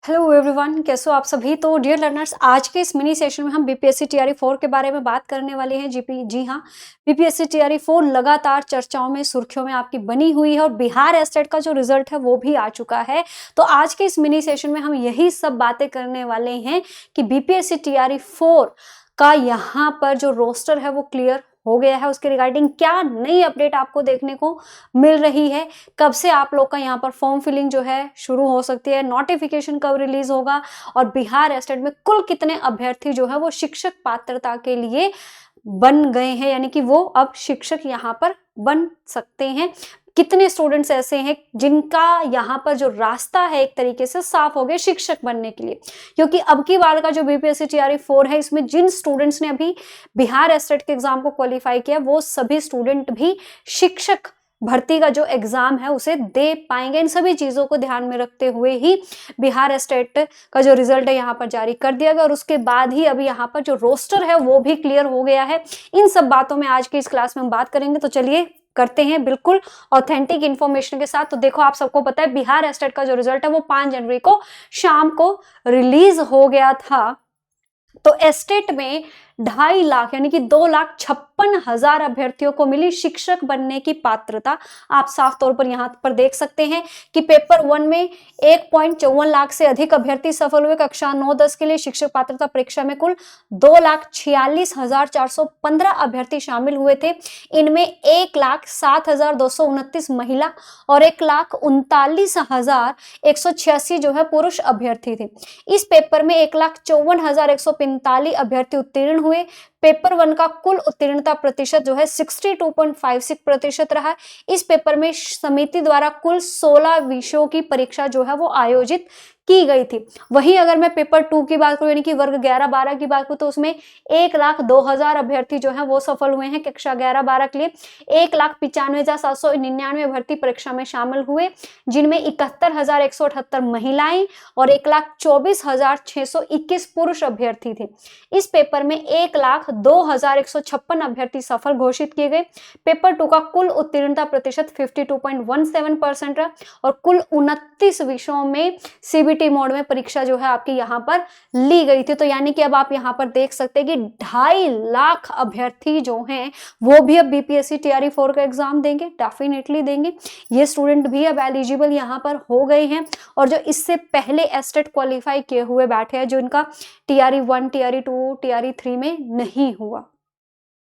Hello everyone, कैसे हो आप सभी। तो डियर लर्नर्स, आज के इस मिनी सेशन में हम बीपीएससी टीआरई 4 के बारे में बात करने वाले हैं। जी हाँ, बीपीएससी टीआरई 4 लगातार चर्चाओं में, सुर्खियों में आपकी बनी हुई है और बिहार एस्टेट का जो रिजल्ट है वो भी आ चुका है। तो आज के इस मिनी सेशन में हम यही सब बातें करने वाले हैं कि बीपीएससी टीआरई 4 का यहाँ पर जो रोस्टर है वो क्लियर हो गया है, उसके रिगार्डिंग क्या नई अपडेट आपको देखने को मिल रही है, कब से आप लोग का यहाँ पर फॉर्म फिलिंग जो है शुरू हो सकती है, नोटिफिकेशन कब रिलीज होगा और बिहार एस्टेट में कुल कितने अभ्यर्थी जो है वो शिक्षक पात्रता के लिए बन गए हैं, यानी कि वो अब शिक्षक यहाँ पर बन सकते हैं। कितने स्टूडेंट्स ऐसे हैं जिनका यहाँ पर जो रास्ता है एक तरीके से साफ हो गया शिक्षक बनने के लिए, क्योंकि अब की बार का जो बीपीएससी टीआरई 4 है इसमें जिन स्टूडेंट्स ने अभी बिहार एस्टेट के एग्जाम को क्वालिफाई किया वो सभी स्टूडेंट भी शिक्षक भर्ती का जो एग्जाम है उसे दे पाएंगे। इन सभी चीजों को ध्यान में रखते हुए ही बिहार एस्टेट का जो रिजल्ट है यहाँ पर जारी कर दिया गया और उसके बाद ही अभी यहाँ पर जो रोस्टर है वो भी क्लियर हो गया है। इन सब बातों में आज की इस क्लास में हम बात करेंगे, तो चलिए करते हैं बिल्कुल ऑथेंटिक इंफॉर्मेशन के साथ। तो देखो, आप सबको पता है बिहार एस्टेट का जो रिजल्ट है वो 5 जनवरी को शाम को रिलीज हो गया था। तो एस्टेट में 2.5 लाख यानी कि 2,56,000 अभ्यर्थियों को मिली शिक्षक बनने की पात्रता। आप साफ तौर पर यहाँ पर देख सकते हैं कि पेपर 1 में 1.54 लाख से अधिक अभ्यर्थी सफल हुए। कक्षा 9-10 के लिए शिक्षक पात्रता परीक्षा में कुल 2,46,415 अभ्यर्थी शामिल हुए थे। इनमें 1,07,229 महिला और 1,39,186 जो है पुरुष अभ्यर्थी थे। इस पेपर में 1,54,145 अभ्यर्थी उत्तीर्ण हुए। पेपर 1 का कुल उत्तीर्णता प्रतिशत जो है 62.56% रहा। इस पेपर में समिति द्वारा कुल 16 विषयों की परीक्षा जो है वो आयोजित की गई थी। वहीं अगर मैं पेपर 2 की बात करूं यानी कि वर्ग 11-12 की बात करूं तो उसमें 1,02,000 अभ्यर्थी जो है वो सफल हुए हैं। कक्षा 11-12 के लिए 1,95,799 अभ्यर्थी परीक्षा में शामिल हुए, जिनमें 71,178 महिलाएं और 1,24,621 पुरुष अभ्यर्थी थे। इस पेपर में 1,02,156 अभ्यर्थी सफल घोषित किए गए। पेपर 2 का कुल उत्तीर्णता प्रतिशत 52.17% रहा और कुल 29 विषयों में सीबीटी मोड में परीक्षा जो है आपकी यहाँ पर ली गई थी। तो यानी कि अब आप यहाँ पर देख सकते हैं कि 2.5 लाख अभ्यर्थी जो हैं वो भी अब बीपीएससी टीआरई 4 का एग्जाम देंगे, डेफिनेटली देंगे। ये स्टूडेंट भी अब एलिजिबल यहाँ पर हो गए हैं और जो इससे पहले एस्टेट क्वालिफाई किए हुए बैठे हैं, जो इनका टीआरई 1, टीआरई 2, टीआरई 3 में नहीं हुआ,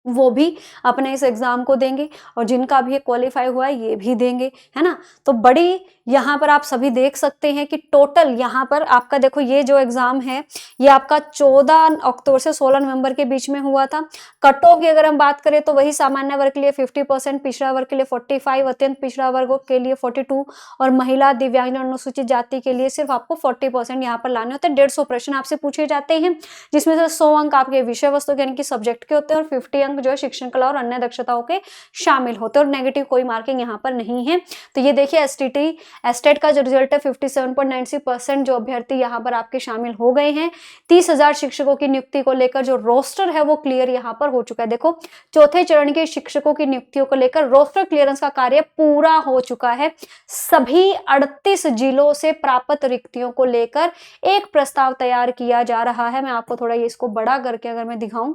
वो भी अपने इस एग्जाम को देंगे और जिनका भी क्वालिफाई हुआ है ये भी देंगे, है ना। तो बड़ी यहाँ पर आप सभी देख सकते हैं कि टोटल यहाँ पर आपका देखो, ये जो एग्जाम है ये आपका 14 अक्टूबर से 16 नवंबर के बीच में हुआ था। कट ऑफ की अगर हम बात करें तो वही सामान्य वर्ग के लिए 50%, पिछड़ा वर्ग के लिए 45%, अत्यंत पिछड़ा वर्गों के लिए 42% और महिला, दिव्यांग, अनुसूचित जाति के लिए सिर्फ आपको 40% यहाँ पर लाने होते हैं। 150 प्रश्न आपसे पूछे जाते हैं, जिसमें से 100 अंक आपके विषय वस्तु यानी कि सब्जेक्ट के होते हैं और 50 अंक जो है शिक्षण कला और अन्य दक्षताओं के शामिल होते हैं और नेगेटिव कोई मार्किंग यहाँ पर नहीं है। तो ये देखिए, एस्टेट का जो रिजल्ट है 57.96% जो अभ्यर्थी यहाँ पर आपके शामिल हो गए हैं। 30,000 शिक्षकों की नियुक्ति को लेकर जो रोस्टर है वो क्लियर यहाँ पर हो चुका है। देखो, चौथे चरण के शिक्षकों की नियुक्तियों को लेकर रोस्टर क्लियरेंस का कार्य पूरा हो चुका है। सभी 38 जिलों से प्राप्त रिक्तियों को लेकर एक प्रस्ताव तैयार किया जा रहा है। मैं आपको थोड़ा ये इसको बड़ा करके अगर मैं दिखाऊं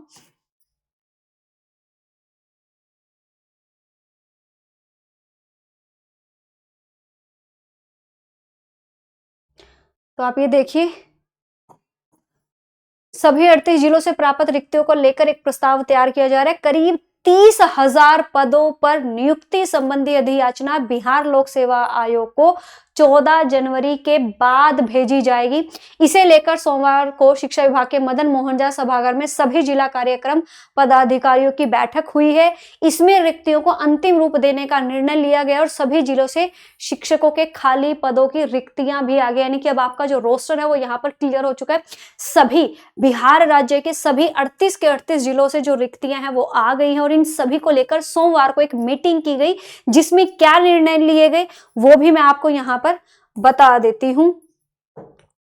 तो आप ये देखिए, सभी 38 जिलों से प्राप्त रिक्तियों को लेकर एक प्रस्ताव तैयार किया जा रहा है। करीब 30,000 पदों पर नियुक्ति संबंधी अधियाचना बिहार लोक सेवा आयोग को 14 जनवरी के बाद भेजी जाएगी। इसे लेकर सोमवार को शिक्षा विभाग के मदन मोहन झा सभागार में सभी जिला कार्यक्रम पदाधिकारियों की बैठक हुई है। इसमें रिक्तियों को अंतिम रूप देने का निर्णय लिया गया और सभी जिलों से शिक्षकों के खाली पदों की रिक्तियां भी आ गई, यानी कि अब आपका जो रोस्टर है वो यहाँ पर क्लियर हो चुका है। सभी बिहार राज्य के सभी 38 के 38 जिलों से जो रिक्तियां हैं वो आ गई हैं और इन सभी को लेकर सोमवार को एक मीटिंग की गई, जिसमें क्या निर्णय लिए गए वो भी मैं आपको यहाँ पर बता देती हूं।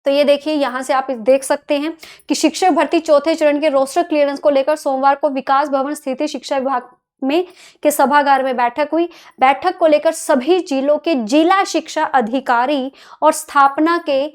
तो ये देखिए, यहां से आप देख सकते हैं कि शिक्षक भर्ती चौथे चरण के रोस्टर क्लियरेंस को लेकर सोमवार को विकास भवन स्थित शिक्षा विभाग में के सभागार में बैठक हुई। बैठक को लेकर सभी जिलों के जिला शिक्षा अधिकारी और स्थापना के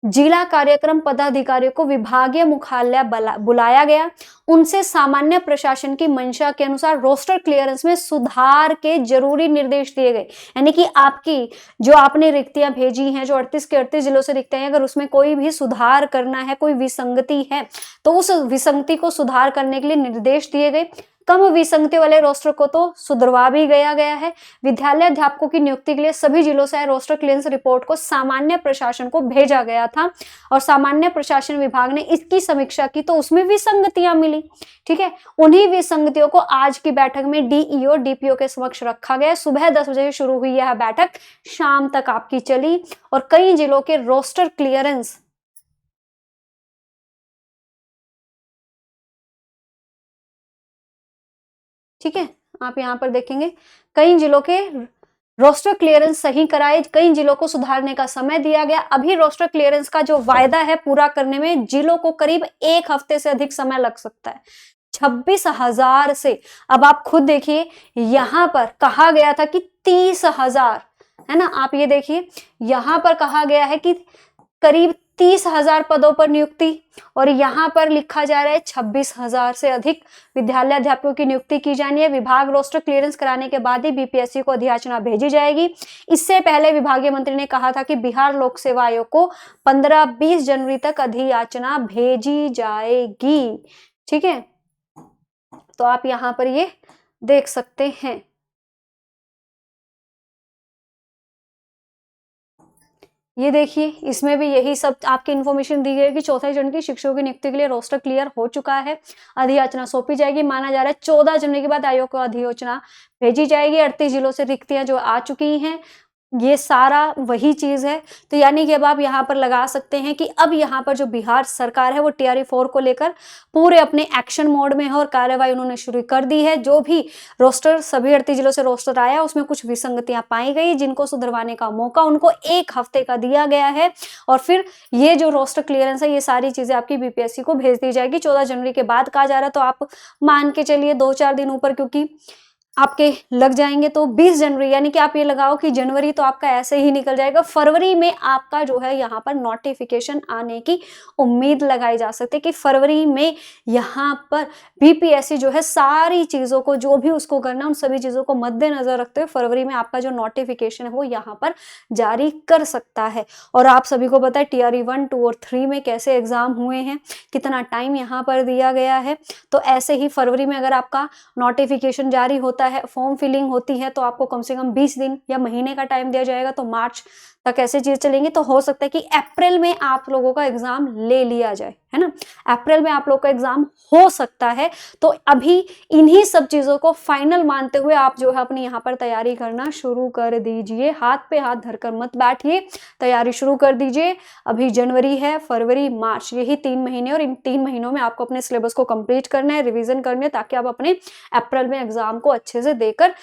जिला कार्यक्रम पदाधिकारियों को विभागीय मुख्यालय बुलाया गया, उनसे सामान्य प्रशासन की मंशा के अनुसार रोस्टर क्लियरेंस में सुधार के जरूरी निर्देश दिए गए। यानी कि आपकी जो आपने रिक्तियां भेजी हैं, जो 38 के 38 जिलों से रिक्तियां हैं, अगर उसमें कोई भी सुधार करना है, कोई विसंगति है, तो उस विसंगति को सुधार करने के लिए निर्देश दिए गए। कम विसंगति वाले रोस्टर को तो सुधरवा भी गया है। विद्यालय अध्यापकों की नियुक्ति के लिए सभी जिलों से रोस्टर क्लियरेंस रिपोर्ट को सामान्य प्रशासन को भेजा गया था और सामान्य प्रशासन विभाग ने इसकी समीक्षा की तो उसमें विसंगतियां मिली। ठीक है, उन्हीं विसंगतियों को आज की बैठक में डीईओ डीपीओ के समक्ष रखा गया। सुबह 10 बजे शुरू हुई यह बैठक, शाम तक आपकी चली और कई जिलों के रोस्टर क्लियरेंस ठीक है, आप यहां पर देखेंगे कई जिलों के रोस्टर क्लियरेंस सही कराए, कई जिलों को सुधारने का समय दिया गया। अभी रोस्टर क्लियरेंस का जो वायदा है पूरा करने में जिलों को करीब 1 हफ्ते से अधिक समय लग सकता है। 26,000 से, अब आप खुद देखिए यहां पर कहा गया था कि 30,000 है ना, आप ये देखिए यहां पर कहा गया है कि करीब 30,000 पदों पर नियुक्ति और यहां पर लिखा जा रहा है 26,000 से अधिक विद्यालय अध्यापकों की नियुक्ति की जानी है। विभाग रोस्टर क्लियरेंस कराने के बाद ही बीपीएससी को अधियाचना भेजी जाएगी। इससे पहले विभागीय मंत्री ने कहा था कि बिहार लोक सेवा आयोग को 15-20 जनवरी तक अधियाचना भेजी जाएगी। ठीक है, तो आप यहां पर ये देख सकते हैं। ये देखिए इसमें भी यही सब आपकी इन्फॉर्मेशन दी गई है कि चौथे चरण की शिक्षकों की नियुक्ति के लिए रोस्टर क्लियर हो चुका है, अधियाचना सौंपी जाएगी। माना जा रहा है 14 जनवरी के बाद आयोग को अधियाचना भेजी जाएगी। 38 जिलों से रिक्तियां जो आ चुकी हैं, ये सारा वही चीज है। तो यानी कि अब आप यहाँ पर लगा सकते हैं कि अब यहाँ पर जो बिहार सरकार है वो टीआरई 4 को लेकर पूरे अपने एक्शन मोड में है और कार्यवाही उन्होंने शुरू कर दी है। जो भी रोस्टर सभी 38 जिलों से रोस्टर आया उसमें कुछ विसंगतियां पाई गई, जिनको सुधरवाने का मौका उनको 1 हफ्ते का दिया गया है और फिर ये जो रोस्टर क्लियरेंस है ये सारी चीजें आपकी बीपीएससी को भेज दी जाएगी। 14 जनवरी के बाद कहा जा रहा है, तो आप मान के चलिए 2-4 दिन ऊपर क्योंकि आपके लग जाएंगे, तो 20 जनवरी, यानी कि आप ये लगाओ कि जनवरी तो आपका ऐसे ही निकल जाएगा। फरवरी में आपका जो है यहाँ पर नोटिफिकेशन आने की उम्मीद लगाई जा सकती है कि फरवरी में यहाँ पर बीपीएससी जो है सारी चीजों को, जो भी उसको करना, उन सभी चीजों को मद्देनजर रखते हुए फरवरी में आपका जो नोटिफिकेशन है वो यहाँ पर जारी कर सकता है। और आप सभी को पता है टीआरई 1, 2 और 3 में कैसे एग्जाम हुए हैं, कितना टाइम यहाँ पर दिया गया है। तो ऐसे ही फरवरी में अगर आपका नोटिफिकेशन जारी होता है, फॉर्म फिलिंग होती है, तो आपको कम से कम 20 दिन या महीने का टाइम दिया जाएगा। तो मार्च तक ऐसे चीज चलेंगी, तो हो सकता है कि अप्रैल में आप लोगों का एग्जाम ले लिया जाए, है ना, अप्रैल में आप लोग का एग्जाम हो सकता है। तो अभी इन्हीं सब चीजों को फाइनल मानते हुए आप जो है अपनी यहाँ पर तैयारी करना शुरू कर दीजिए। हाथ पे हाथ धरकर मत बैठिए, तैयारी शुरू कर दीजिए। अभी जनवरी है, फरवरी, मार्च, यही 3 महीने और इन 3 महीनों में आपको अपने सिलेबस को कंप्लीट करना है, रिवीजन करने है, ताकि आप अपने अप्रैल में एग्जाम को अच्छे से देकर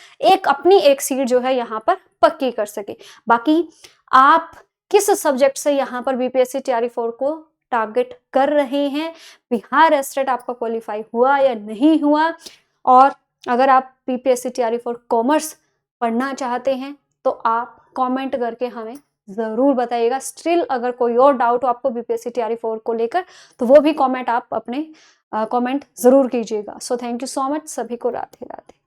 अपनी एक सीट जो है यहाँ पर पक्की कर सके। बाकी आप किस सब्जेक्ट से यहाँ पर बीपीएससी टीआरई 4 को टारगेट कर रहे हैं, बिहार एस्टेट आपका क्वालिफाई हुआ या नहीं हुआ, और अगर आप बीपीएससी टीआरई 4 कॉमर्स पढ़ना चाहते हैं तो आप कमेंट करके हमें जरूर बताइएगा। स्टिल अगर कोई और डाउट हो आपको बीपीएससी टीआरई 4 को लेकर, तो वो भी कमेंट आप अपने कमेंट जरूर कीजिएगा। So thank you so much, सभी को राधे राधे।